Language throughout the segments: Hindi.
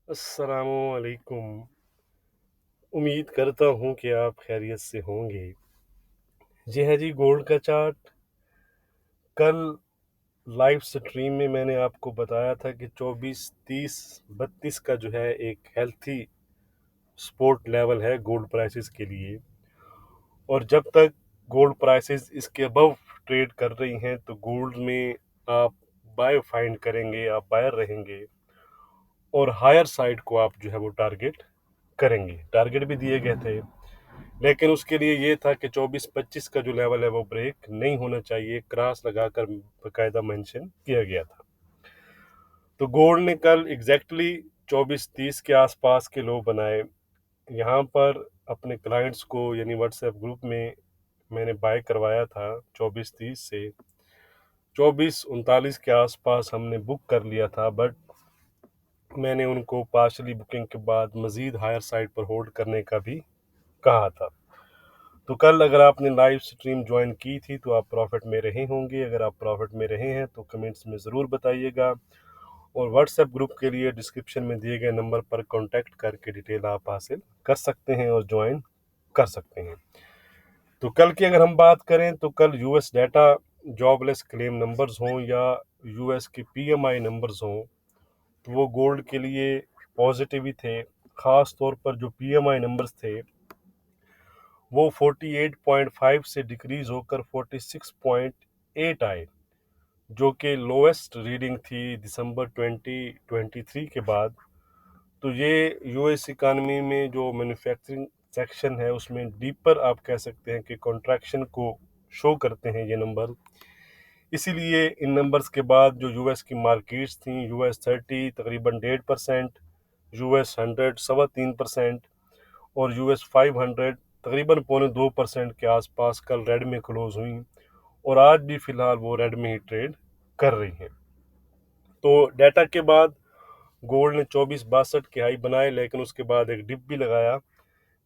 अस्सलामुअलैकुम। उम्मीद करता हूँ कि आप खैरियत से होंगे। जी हाँ जी, गोल्ड का चार्ट कल लाइव स्ट्रीम में मैंने आपको बताया था कि 24, 30, 32 का जो है एक हेल्थी सपोर्ट लेवल है गोल्ड प्राइसेस के लिए। और जब तक गोल्ड प्राइसेस इसके अबव ट्रेड कर रही हैं तो गोल्ड में आप बाय फाइंड करेंगे, आप बायर रहेंगे और हायर साइड को आप जो है वो टारगेट करेंगे। टारगेट भी दिए गए थे, लेकिन उसके लिए ये था कि 24-25 का जो लेवल है वो ब्रेक नहीं होना चाहिए, क्रॉस लगाकर बाकायदा मेंशन किया गया था। तो गोल्ड ने कल एग्जैक्टली 24-30 के आसपास के लो बनाए। यहाँ पर अपने क्लाइंट्स को यानी व्हाट्सएप ग्रुप में मैंने बाय करवाया था 24-30 से 24-39 के आसपास हमने बुक कर लिया था, बट मैंने उनको पार्शली बुकिंग के बाद मज़ीद हायर साइड पर होल्ड करने का भी कहा था। तो कल अगर आपने लाइव स्ट्रीम ज्वाइन की थी तो आप प्रॉफिट में रहे होंगे। अगर आप प्रॉफिट में रहे हैं तो कमेंट्स में ज़रूर बताइएगा, और व्हाट्सएप ग्रुप के लिए डिस्क्रिप्शन में दिए गए नंबर पर कांटेक्ट करके डिटेल आप हासिल कर सकते हैं और ज्वाइन कर सकते हैं। तो कल की अगर हम बात करें तो कल US data jobless claim numbers हों या यूएस के पीएमआई नंबर्स हों तो वो गोल्ड के लिए पॉजिटिव ही थे। ख़ास तौर पर जो पीएमआई नंबर्स थे वो 48.5 से डिक्रीज होकर 46.8 आए, जो कि लोएस्ट रीडिंग थी दिसंबर 2023 के बाद। तो ये यूएस इकानमी में जो मैन्युफैक्चरिंग सेक्शन है उसमें डीपर आप कह सकते हैं कि कॉन्ट्रैक्शन को शो करते हैं ये नंबर। इसीलिए इन नंबर्स के बाद जो यूएस की मार्केट्स थी, यूएस 30 तकरीबन 1.5%, यूएस 100 3.25% और यूएस 500 तकरीबन 0.25% के आसपास कल रेड में क्लोज हुई, और आज भी फिलहाल वो रेड में ही ट्रेड कर रही हैं। तो डाटा के बाद गोल्ड ने 24-62 के हाई बनाए, लेकिन उसके बाद एक डिप भी लगाया।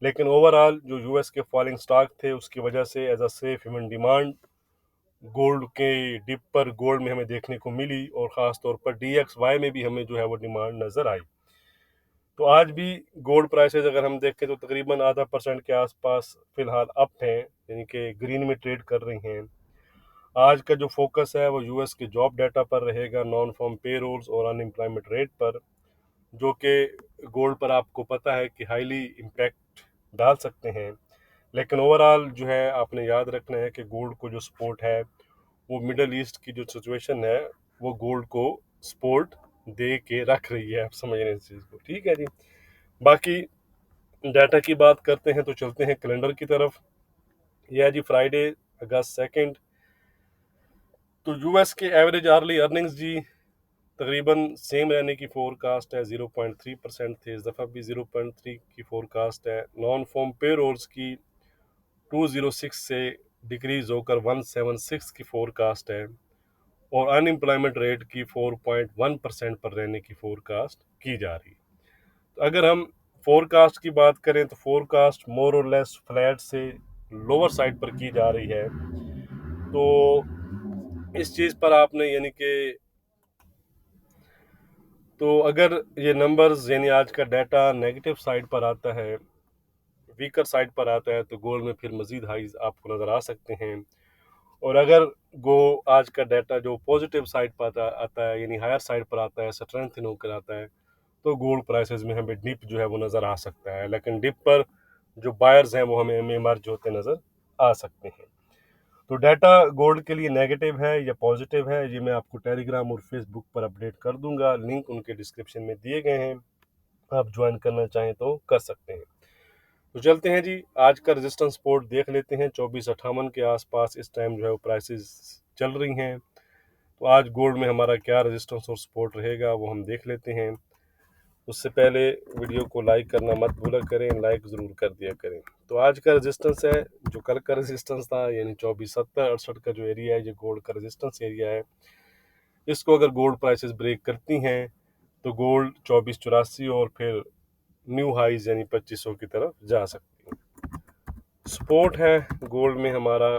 लेकिन ओवरऑल जो यूएस के फॉलिंग स्टॉक थे उसकी वजह से as a safe haven demand gold के डिप पर गोल्ड में हमें देखने को मिली, और ख़ास तौर पर DXY में भी हमें जो है वो डिमांड नज़र आई। तो आज भी गोल्ड प्राइसेस अगर हम देखें तो तकरीबन आधा परसेंट के आसपास फिलहाल अप हैं, यानी कि ग्रीन में ट्रेड कर रही हैं। आज का जो फोकस है वो यूएस के जॉब डाटा पर रहेगा, नॉन फॉर्म पेरोल्स और अनएम्प्लॉयमेंट रेट पर, जो कि गोल्ड पर आपको पता है कि हाईली इम्पैक्ट डाल सकते हैं। लेकिन ओवरऑल जो है आपने याद रखना है कि गोल्ड को जो सपोर्ट है वो मिडल ईस्ट की जो सिचुएशन है वो गोल्ड को सपोर्ट दे के रख रही है। आप समझ रहे हैं इस चीज़ को, ठीक है जी। बाकी डाटा की बात करते हैं तो चलते हैं कैलेंडर की तरफ। यह है जी फ्राइडे अगस्त 2। तो यूएस के एवरेज आर्ली अर्निंग्स जी तकरीबन सेम रहने की फोरकास्ट है, 0.3% थे, इस दफ़ा भी 0.3 की फोरकास्ट है। नॉन फॉर्म पे रोल्स की 206 से डिक्रीज होकर 176 की फोरकास्ट है, और अनएम्प्लॉयमेंट रेट की 4.1% पर रहने की फोरकास्ट की जा रही है। तो अगर हम फोरकास्ट की बात करें तो फोरकास्ट मोर और लेस फ्लैट से लोअर साइड पर की जा रही है। तो इस चीज़ पर आपने यानी कि तो अगर ये नंबर्स यानी आज का डाटा नेगेटिव साइड पर आता है, वीकर साइड पर आता है, तो गोल्ड में फिर मज़ीद हाइज आपको नज़र आ सकते हैं। और अगर गो आज का डाटा जो पॉजिटिव साइड पर आता है यानी हायर साइड पर आता है, स्ट्रेंथन होकर आता है, तो गोल्ड प्राइसेस में हमें डिप जो है वो नज़र आ सकता है। लेकिन डिप पर जो बायर्स हैं वो हमें इमर्ज होते नज़र आ सकते हैं। तो डाटा गोल्ड के लिए नेगेटिव है या पॉजिटिव है ये मैं आपको टेलीग्राम और फेसबुक पर अपडेट कर दूंगा, लिंक उनके डिस्क्रिप्शन में दिए गए हैं, आप ज्वाइन करना चाहें तो कर सकते हैं। तो चलते हैं जी, आज का रेजिस्टेंस सपोर्ट देख लेते हैं। 2458 के आसपास इस टाइम जो है वो प्राइसेस चल रही हैं। तो आज गोल्ड में हमारा क्या रेजिस्टेंस और सपोर्ट रहेगा वो हम देख लेते हैं। उससे पहले वीडियो को लाइक करना मत भूला करें, लाइक ज़रूर कर दिया करें। तो आज का रेजिस्टेंस है जो कल का रेजिस्टेंस था, यानी 2470-68 का जो एरिया है ये गोल्ड का रेजिस्टेंस एरिया है। इसको अगर गोल्ड प्राइसेस ब्रेक करती हैं तो गोल्ड 2484 और फिर न्यू हाइज यानी 2500 की तरफ जा सकती है। सपोर्ट है गोल्ड में हमारा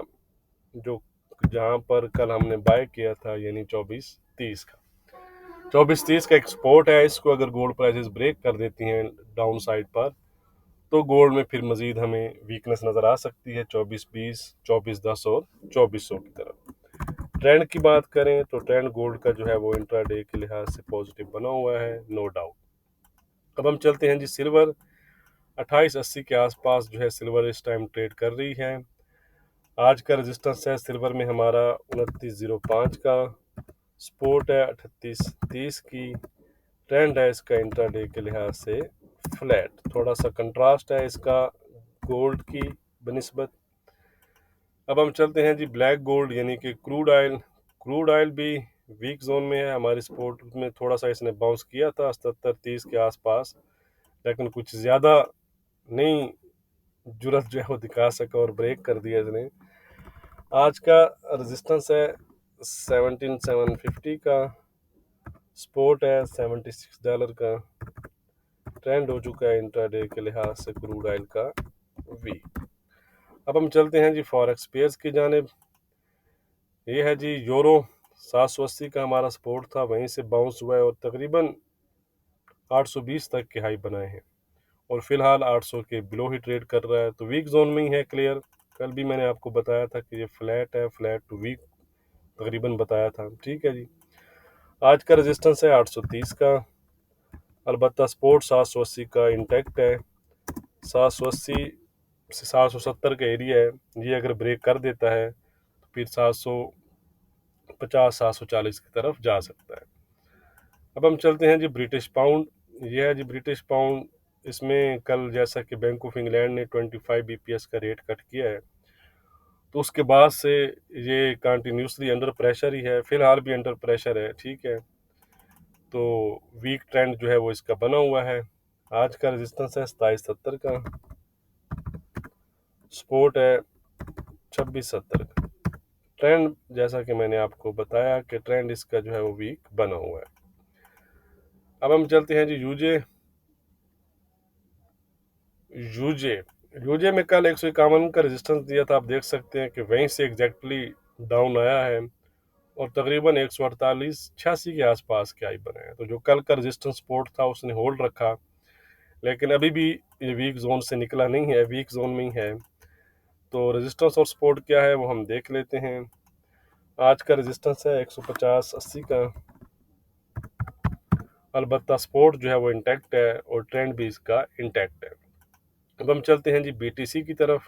जो जहां पर कल हमने बाय किया था यानी 2430 का। 24-30 का एक सपोर्ट है, इसको अगर गोल्ड प्राइसेस ब्रेक कर देती हैं डाउन साइड पर तो गोल्ड में फिर मजीद हमें वीकनेस नज़र आ सकती है 24-20, 24-10 और 2400 की तरफ। ट्रेंड की बात करें तो ट्रेंड गोल्ड का जो है वो इंट्राडे के लिहाज से पॉजिटिव बना हुआ है, नो डाउट। अब हम चलते हैं जी सिल्वर। 2880 के आसपास जो है सिल्वर इस टाइम ट्रेड कर रही है। आज का रेजिस्टेंस है सिल्वर में हमारा 2905 का, सपोर्ट है 3830 की, ट्रेंड है इसका इंट्राडे के लिहाज से फ्लैट, थोड़ा सा कंट्रास्ट है इसका गोल्ड की बनिस्बत। अब हम चलते हैं जी ब्लैक गोल्ड यानी कि क्रूड ऑयल। क्रूड ऑयल भी वीक जोन में है, हमारी सपोर्ट में थोड़ा सा इसने बाउंस किया था 77-30 के आसपास, लेकिन कुछ ज़्यादा नहीं जुरत जो है वो दिखा सका और ब्रेक कर दिया इसने। आज का रेजिस्टेंस है 17750 का, सपोर्ट है $76 का, ट्रेंड हो चुका है इंट्राडे के लिहाज से क्रूड ऑयल का वीक। अब हम चलते हैं जी फॉरेक्स पेयर्स की जानिब। ये है जी यूरो, 780 का हमारा सपोर्ट था, वहीं से बाउंस हुआ है और तकरीबन 820 तक के हाई बनाए हैं और फिलहाल 800 के बिलो ही ट्रेड कर रहा है, तो वीक जोन में ही है क्लियर। कल भी मैंने आपको बताया था कि ये फ्लैट है, फ्लैट टू वीक तकरीबन बताया था, ठीक है जी। आज का रेजिस्टेंस है 830 का, अलबत्ता सपोर्ट 780 का इंटैक्ट है। 780 से 770 का एरिया है, ये अगर ब्रेक कर देता है तो फिर 750 740 की तरफ जा सकता है। अब हम चलते हैं जी ब्रिटिश पाउंड। ये है जी ब्रिटिश पाउंड, इसमें कल जैसा कि बैंक ऑफ इंग्लैंड ने 25 बीपीएस का रेट कट किया है, तो उसके बाद से ये कंटिन्यूसली अंडर प्रेशर ही है, फिलहाल भी अंडर प्रेशर है, ठीक है। तो वीक ट्रेंड जो है वो इसका बना हुआ है। आज का रेजिस्टेंस है 2770 का, सपोर्ट है 2670 का, ट्रेंड जैसा कि मैंने आपको बताया कि ट्रेंड इसका जो है वो वीक बना हुआ है। अब हम चलते हैं जी यूजे। यूजे यूजे में कल 151 का रेजिस्टेंस दिया था, आप देख सकते हैं कि वहीं से एग्जैक्टली डाउन आया है और तकरीबन 148-86 के आसपास के हाई बने हैं। तो जो कल का रेजिस्टेंस सपोर्ट था उसने होल्ड रखा, लेकिन अभी भी ये वीक जोन से निकला नहीं है, वीक जोन में ही है। तो रेजिस्टेंस और सपोर्ट क्या है वो हम देख लेते हैं। आज का रेजिस्टेंस है 150-80 का, अलबत्ता सपोर्ट जो है वो इंटैक्ट है और ट्रेंड भी इसका इंटैक्ट है। अब हम चलते हैं जी बीटीसी की तरफ।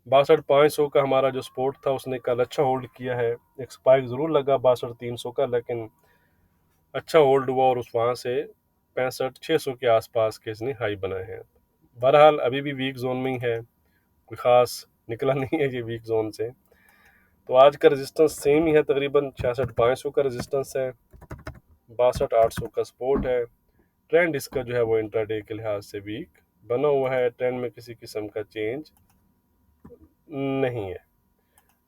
62,500 का हमारा जो सपोर्ट था उसने कल अच्छा होल्ड किया है, एक स्पाइक ज़रूर लगा 62,300 का, लेकिन अच्छा होल्ड हुआ और उस वहाँ से 65,600 के आसपास के इसने हाई बनाए हैं। बहरहाल अभी भी वीक जोन में ही है, कोई ख़ास निकला नहीं है ये वीक जोन से। तो आज का रेजिस्टेंस सेम ही है, तकरीबन 66,500 का रेजिस्टेंस है, 62,800 का सपोर्ट है। ट्रेंड इसका जो है वो इंट्राडे के लिहाज से वीक बना हुआ है, ट्रेंड में किसी किस्म का चेंज नहीं है।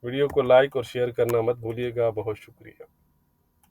वीडियो को लाइक और शेयर करना मत भूलिएगा। बहुत शुक्रिया।